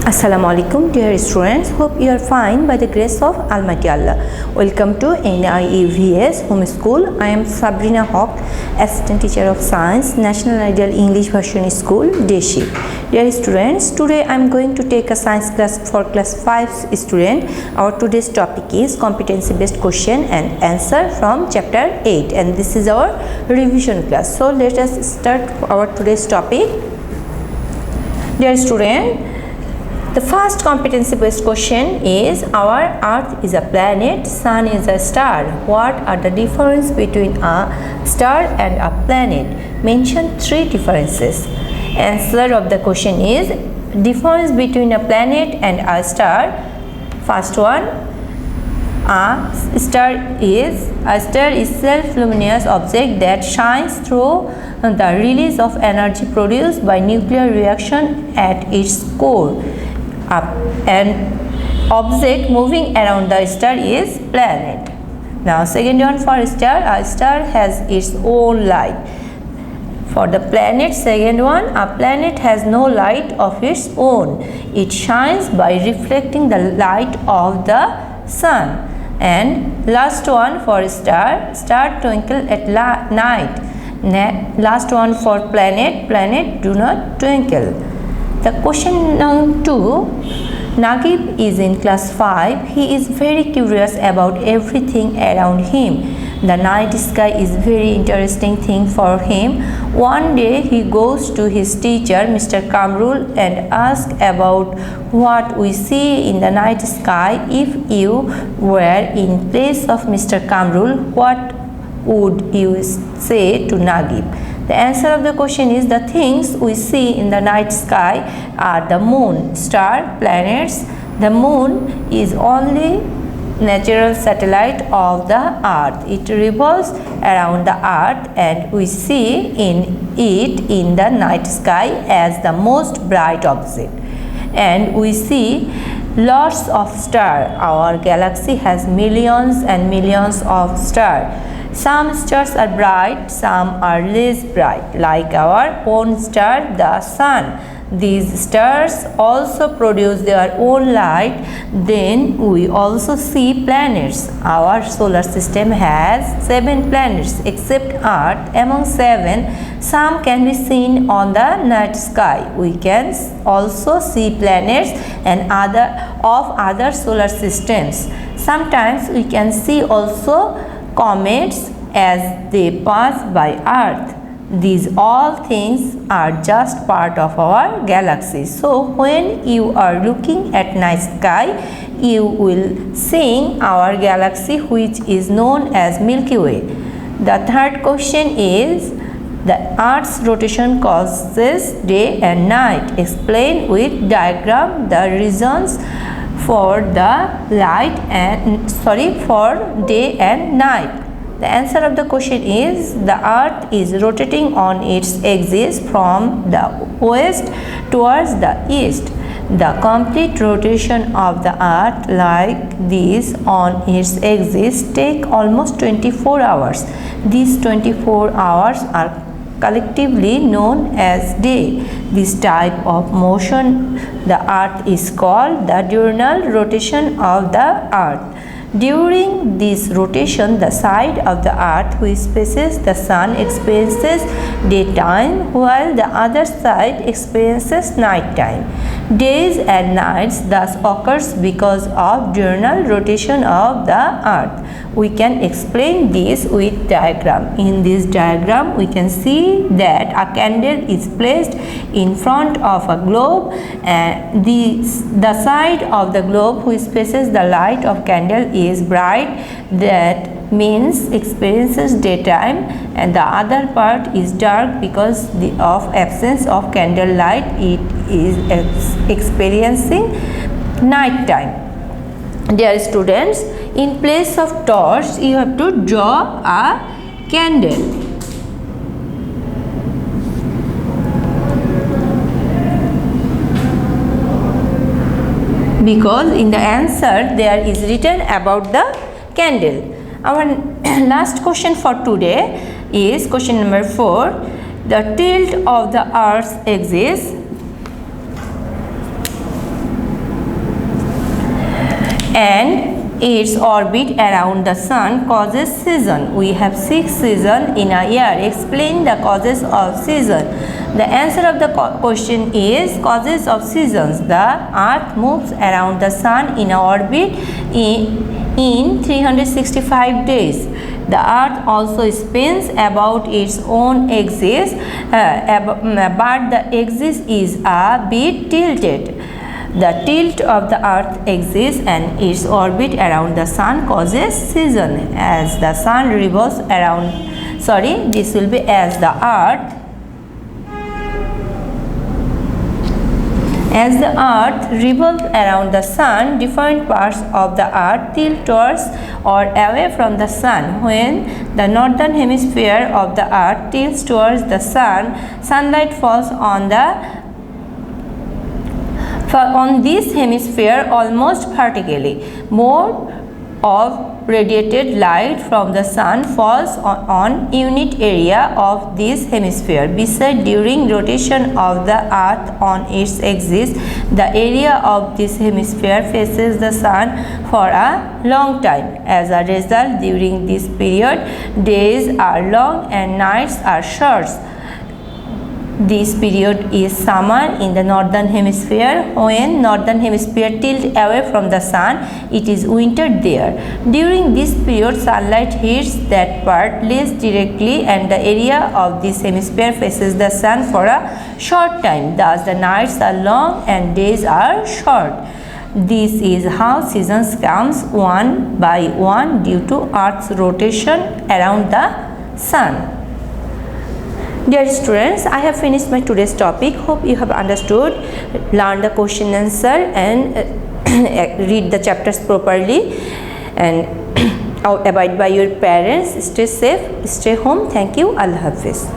Assalamu alaikum dear students, hope you are fine by the grace of Almighty Allah. Welcome to NIEVS Home School. I am Sabreena Haque, Assistant Teacher of Science, National Ideal English Version School, Deshi. Dear students, today I am going to take a science class for class 5 student. Our today's topic is competency based question and answer from chapter 8, and this is our revision class. So let us start our today's topic. Dear student, the first competency-based question is: our Earth is a planet, Sun is a star. What are the difference between a star and a planet? Mention three differences. Answer of the question is: difference between a planet and a star. First one, a star is self-luminous object that shines through the release of energy produced by nuclear reaction at its core. An object moving around the star is planet. Now second one, for a star has its own light. For the planet, second one, a planet has no light of its own. It shines by reflecting the light of the sun. And last one, for a star twinkle at night. Last one, for planet do not twinkle. The question number 2, Nagib is in class 5. He is very curious about everything around him. The night sky is very interesting thing for him. One day he goes to his teacher, Mr. Kamrul, and asks about what we see in the night sky. If you were in place of Mr. Kamrul, what would you say to Nagib? The answer of the question is: the things we see in the night sky are the moon, star, planets. The moon is only natural satellite of the earth. It revolves around the earth, and we see it in the night sky as the most bright object. And we see lots of stars. Our galaxy has millions and millions of stars. Some stars are bright, some are less bright, like our own star, the sun. These stars also produce their own light. Then we also see planets. Our solar system has 7 planets except Earth. Among 7, some can be seen on the night sky. We can also see planets and other solar systems. Sometimes we can see also comets as they pass by Earth. These all things are just part of our galaxy. So when you are looking at night sky, you will see our galaxy, which is known as Milky Way. The third question is: the Earth's rotation causes day and night. Explain with diagram the reasons for the for day and night. The answer of the question is: the Earth is rotating on its axis from the west towards the east. The complete rotation of the Earth like this on its axis take almost 24 hours. These 24 hours are collectively known as day. This type of motion the Earth is called the diurnal rotation of the Earth. During this rotation, the side of the Earth which faces the sun experiences daytime, while the other side experiences nighttime. Days and nights thus occurs because of diurnal rotation of the Earth. We can explain this with diagram. In this diagram, we can see that a candle is placed in front of a globe, and the side of the globe which faces the light of candle is bright. That means experiences daytime, and the other part is dark because of absence of candle light. It is experiencing night time. Dear students, in place of torch, you have to draw a candle. Because in the answer there is written about the candle. Our last question for today is question number 4. The tilt of the Earth's axis its orbit around the sun causes season. We have 6 seasons in a year. Explain the causes of season. The answer of the question is causes of seasons. The earth moves around the sun in an orbit in 365 days. The earth also spins about its own axis, but the axis is a bit tilted. The tilt of the earth axis and its orbit around the sun causes season. As the sun revolves around, this will be as the earth revolves around the sun, different parts of the earth tilt towards or away from the sun. When the northern hemisphere of the earth tilts towards the sun, sunlight falls on this hemisphere almost vertically. More of radiated light from the sun falls on unit area of this hemisphere. Besides, during rotation of the earth on its axis, the area of this hemisphere faces the sun for a long time. As a result, during this period, days are long and nights are short. This period is summer in the northern hemisphere. When northern hemisphere tilt away from the sun, it is winter there. During this period, sunlight hits that part less directly and the area of this hemisphere faces the sun for a short time. Thus, the nights are long and days are short. This is how seasons comes one by one due to Earth's rotation around the sun. Dear students, I have finished my today's topic. Hope you have understood, learn the question answer and read the chapters properly and abide by your parents. Stay safe, stay home. Thank you. Allah Hafiz.